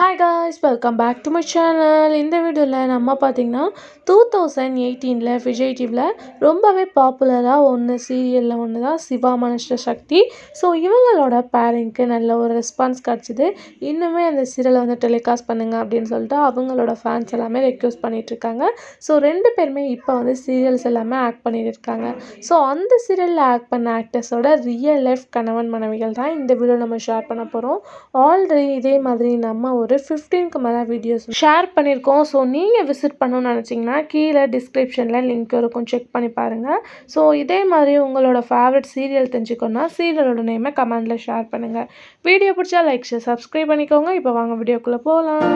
Hi guys, welcome back to my channel. இந்த வீடியோவில் நம்ம பார்த்திங்கன்னா 2018 விஜய் டிவியில் ரொம்பவே பாப்புலராக சீரியலில் ஒன்று தான் சிவா மனுஷ சக்தி. ஸோ இவங்களோட பேரிங்க்கு நல்ல ஒரு ரெஸ்பான்ஸ் கிடச்சிது. இன்னுமே அந்த சீரியலை டெலிகாஸ்ட் பண்ணுங்க அப்படின்னு சொல்லிட்டு அவங்களோட ஃபேன்ஸ் எல்லாமே ரெக்வஸ்ட் பண்ணிகிட்ருக்காங்க. ஸோ ரெண்டு பேருமே இப்போ சீரியல்ஸ் எல்லாமே ஆக்ட் பண்ணிட்டு இருக்காங்க. ஸோ அந்த சீரியலில் ஆக்ட் பண்ண ஆக்டர்ஸோட ரியல் லைஃப் கணவன் மனைவிகள் தான் இந்த வீடியோ நம்ம ஷேர் பண்ண போகிறோம். ஆல்ரெடி இதே மாதிரி நம்ம ஒரு 15க்கு மேலே வீடியோஸ் ஷேர் பண்ணியிருக்கோம். ஸோ நீங்கள் விசிட் பண்ணணும்னு நினச்சிங்கன்னா கீழே டிஸ்கிரிப்ஷனில் லிங்க் இருக்கும், செக் பண்ணி பாருங்கள். ஸோ இதே மாதிரி உங்களோட ஃபேவரட் சீரியல் தெரிஞ்சுக்கணுன்னா சீரியலோட நேமை கமெண்டில் ஷேர் பண்ணுங்கள். வீடியோ பிடிச்சா லைக் ஷேர் சப்ஸ்கிரைப் பண்ணிக்கோங்க. இப்போ வாங்க வீடியோக்குள்ளே போகலாம்.